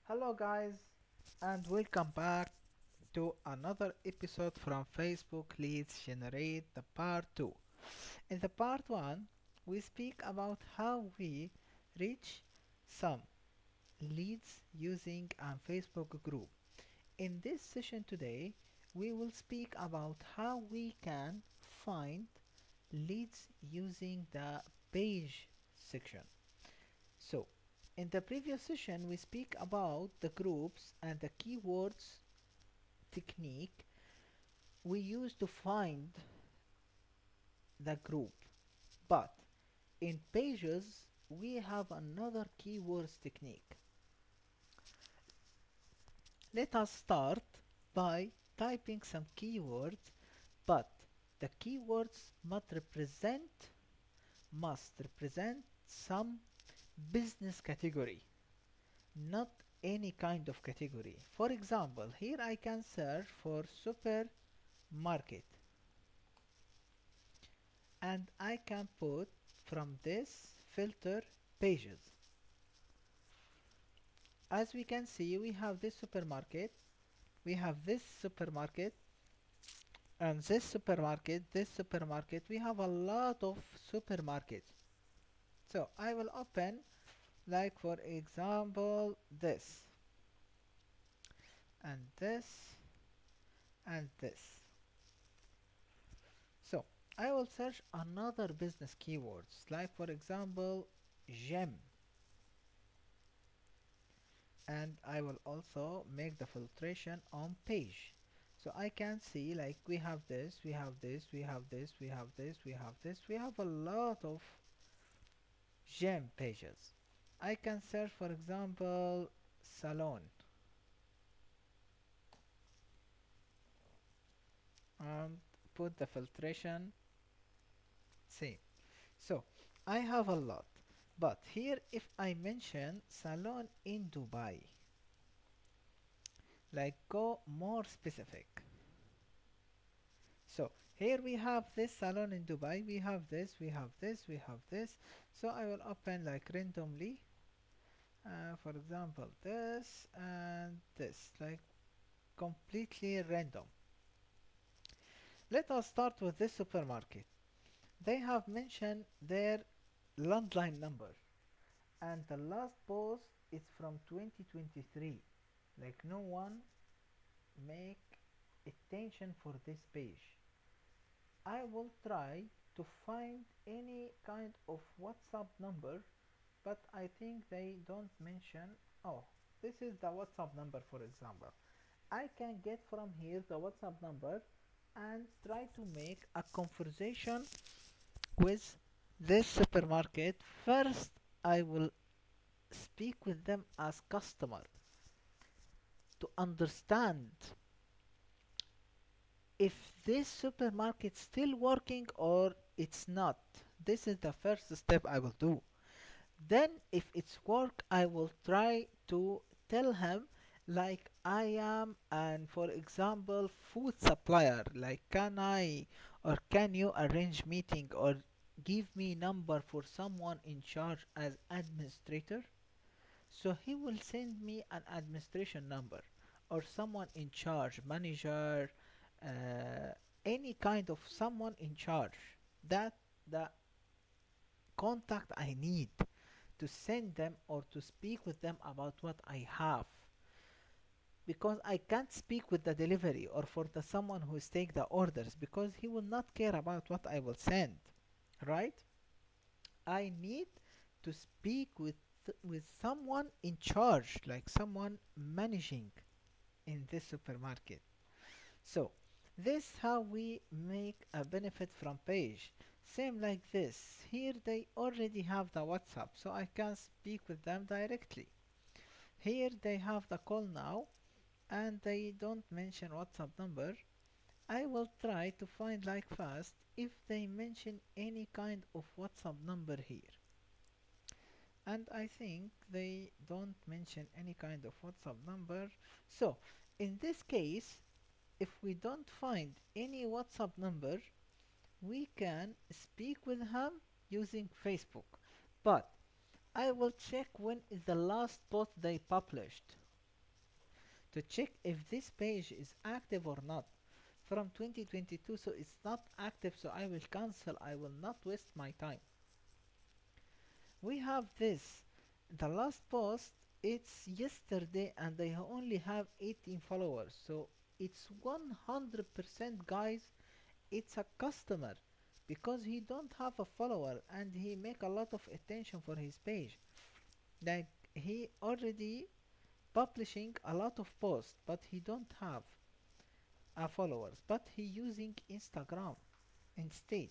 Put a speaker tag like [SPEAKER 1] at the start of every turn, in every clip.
[SPEAKER 1] Hello, guys, and welcome back to another episode from Facebook Leads Generate, the part 2. In the part 1, we speak about how we reach some leads using a Facebook group. In this session today, we will speak about how we can find leads using the page section. So, in the previous session, we speak about the groups and the keywords technique we use to find the group. But in pages, we have another keywords technique. Let us start by typing some keywords, but the keywords must represent some business category, not any kind of category. For example, here I can search for supermarket and I can put from this filter pages. As we can see, we have this supermarket, and this supermarket, we have a lot of supermarkets. So I will open, like for example, this and this and this. So I will search another business keywords, like for example, gem, and I will also make the filtration on page. So I can see, like, we have this, we have this, we have this, we have this, we have this, we have a lot of gem pages. I can search for example salon and put the filtration same. So I have a lot, but here if I mention salon in Dubai, like, go more specific. So here we have this salon in Dubai, we have this, we have this, we have this. So I will open like randomly, for example this and this, like completely random. Let us start with this supermarket. They have mentioned their landline number, and the last post is from 2023. Like, no one make attention for this page. I will try to find any kind of WhatsApp number, but I think they don't mention. Oh, this is the WhatsApp number, for example. I can get from here the WhatsApp number and try to make a conversation with this supermarket. First, I will speak with them as customer to understand if this supermarket still working or it's not. This is the first step I will do. Then if it's work, I will try to tell him, like, I am, and for example, food supplier, like, can I or can you arrange meeting or give me number for someone in charge as administrator. So he will send me an administration number or someone in charge, manager, uh, any kind of someone in charge. That the contact I need to send them or to speak with them about what I have, because I can't speak with the delivery or for the someone who is take the orders, because he will not care about what I will send, right? I need to speak with someone in charge, like someone managing in this supermarket. So this how we make a benefit from page. Same like this. Here they already have the WhatsApp, so I can speak with them directly. Here they have the call now and they don't mention WhatsApp number. I will try to find, like, fast if they mention any kind of WhatsApp number here. And I think they don't mention any kind of WhatsApp number. So in this case, if we don't find any WhatsApp number, we can speak with him using Facebook. But I will check when is the last post they published. to check if this page is active or not from 2022. So it's not active, so I will cancel. I will not waste my time. We have this, the last post, it's yesterday and I only have 18 followers, so it's 100% guys, it's a customer, because he don't have a follower and he make a lot of attention for his page. Like, he already publishing a lot of posts, but he don't have a followers, but he using Instagram instead,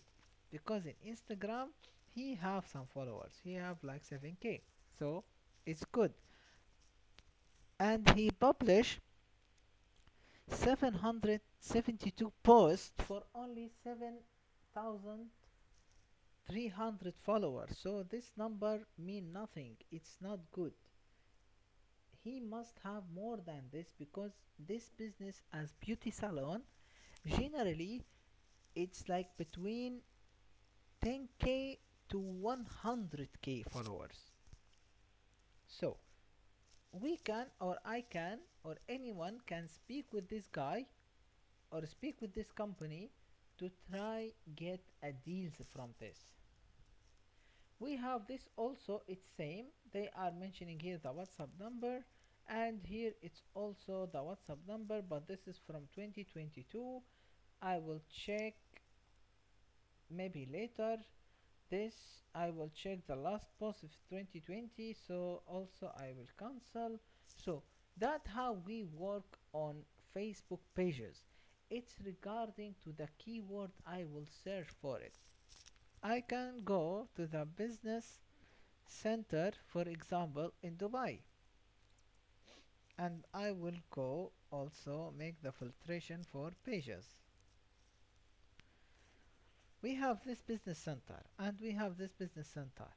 [SPEAKER 1] because in Instagram he have some followers, he have like 7K, so it's good. And he published 772 posts for only 7,300 followers, so this number mean nothing, it's not good. He must have more than this, because this business as beauty salon generally it's like between 10K to 100K followers. So we can, or I can, or anyone can speak with this guy or speak with this company to try get a deals from this. We have this also, it's same, they are mentioning here the WhatsApp number, and here it's also the WhatsApp number, but this is from 2022. I will check maybe later. This I will check the last post of 2020, so also I will cancel. So that how we work on Facebook pages. It's regarding to the keyword I will search for it. I can go to the business center, for example, in Dubai, and I will go also make the filtration for pages. We have this business center and we have this business center.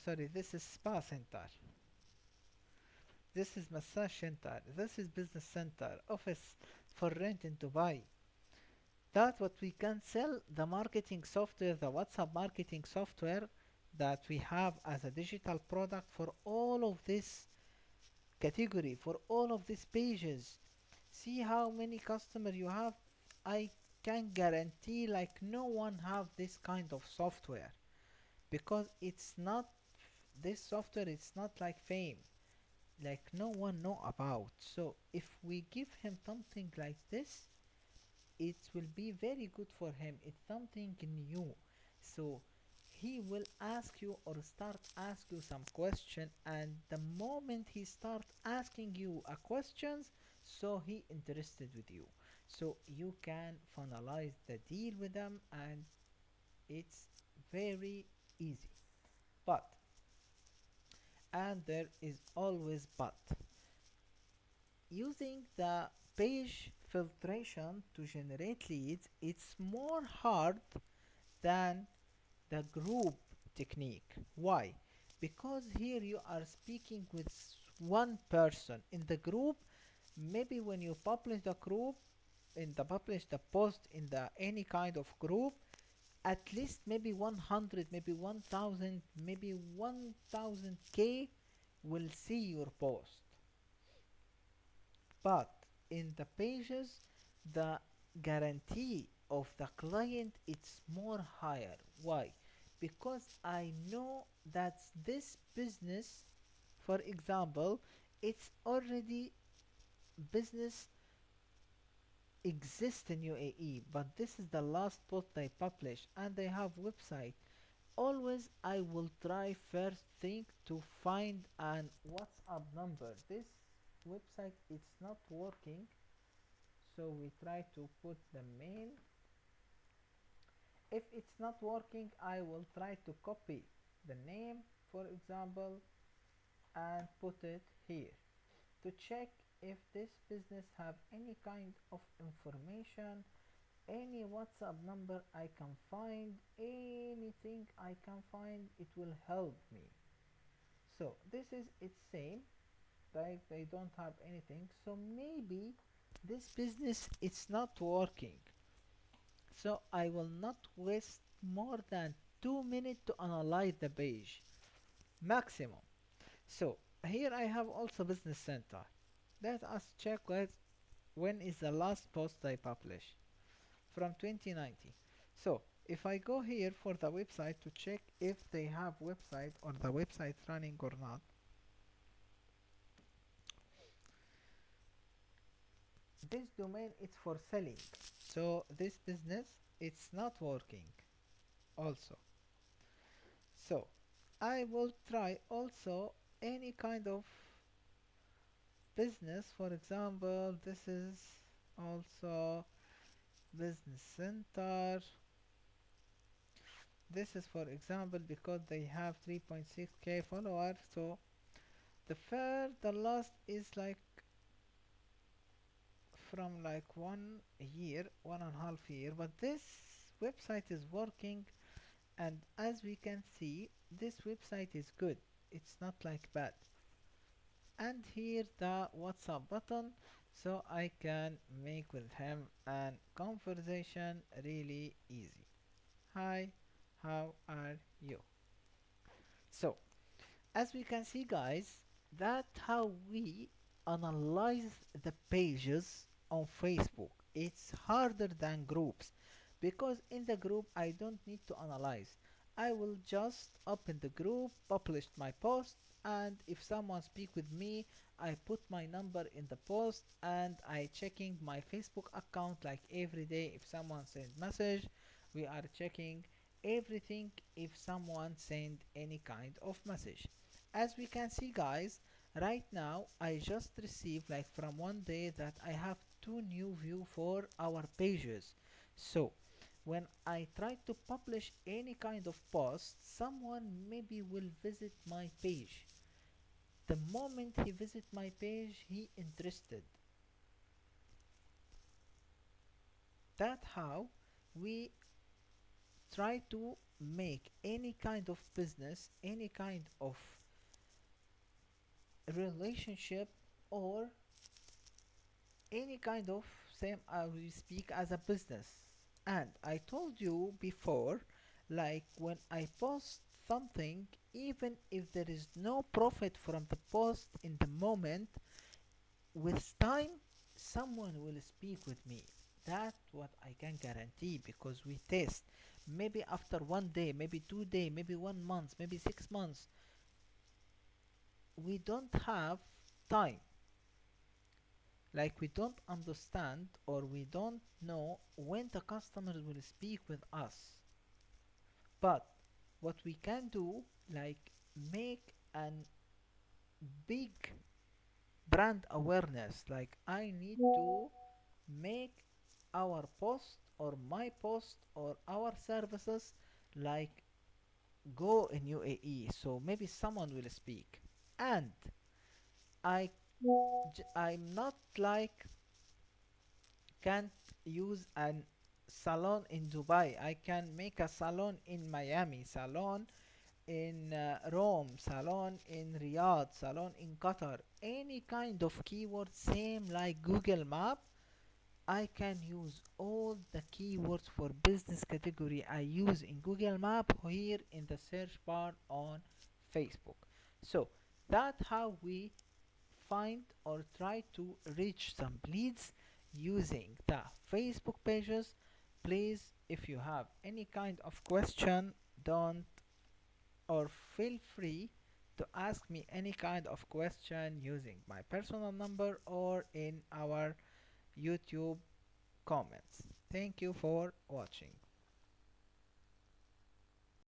[SPEAKER 1] Sorry, this is spa center. This is massage center. This is business center. Office for rent in Dubai. That's what we can sell. The marketing software, the WhatsApp marketing software that we have as a digital product for all of this category, for all of these pages. See how many customer you have. I can guarantee like no one have this kind of software, because it's not, this software it's not like fame, like no one know about. So if we give him something like this, it will be very good for him, it's something new. So he will ask you or start ask you some question, and the moment he start asking you a questions, so he interested with you, so you can finalize the deal with them, and it's very easy. But, and there is always but, using the page filtration to generate leads, it's more hard than the group technique. Why? Because here you are speaking with one person in the group. Maybe when you publish the group, in the publish the post in the any kind of group, at least maybe 100, maybe 1000, maybe 1000K will see your post. But in the pages, the guarantee of the client it's more higher. Why? Because I know that this business, for example, it's already business exists in UAE, but this is the last post I published and they have website. Always I will try first thing to find an WhatsApp number. This website it's not working, so we try to put the mail. If it's not working, I will try to copy the name, for example, and put it here to check if this business have any kind of information, any WhatsApp number I can find, anything I can find, it will help me. So this is it's same, like they don't have anything, so maybe this business it's not working, so I will not waste more than 2 minutes to analyze the page maximum. So here I have also business center. Let us check when is the last post I published. From 2019. So if I go here for the website to check if they have website or the website running or not, this domain is for selling. So this business it's not working also. So I will try also any kind of business. For example, this is also business center. This is for example because they have 3.6k followers. So the last is like from like 1 year, 1.5 year, but this website is working, and as we can see, this website is good. It's not like bad. And here the WhatsApp button, so I can make with him an conversation really easy. Hi, how are you? So as we can see, guys, that's how we analyze the pages on Facebook. It's harder than groups because in the group I don't need to analyze. I will just open the group, publish my post, and if someone speak with me, I put my number in the post and I checking my Facebook account like every day. If someone send message, we are checking everything if someone send any kind of message. As we can see, guys, right now I just received like from one day that I have two new view for our pages. So when I try to publish any kind of post, someone maybe will visit my page. The moment he visit my page, he interested. That's how we try to make any kind of business, any kind of relationship, or any kind of same we speak as a business. And I told you before, like when I post something, even if there is no profit from the post in the moment, with time someone will speak with me. That's what I can guarantee because we test. Maybe after 1 day, maybe 2 day, maybe 1 month, maybe 6 months, we don't have time, like we don't understand or we don't know when the customers will speak with us. But what we can do, like make an big brand awareness, like I need to make our post or my post or our services like go in UAE, so maybe someone will speak. And I I'm not like can't use an salon in Dubai. I can make a salon in Miami, salon in Rome, salon in Riyadh, salon in Qatar. Any kind of keyword, same like Google Map. I can use all the keywords for business category I use in Google Map here in the search bar on Facebook. So that's how we find or try to reach some leads using the Facebook pages. Please, if you have any kind of question, don't or feel free to ask me any kind of question using my personal number or in our YouTube comments. Thank you for watching.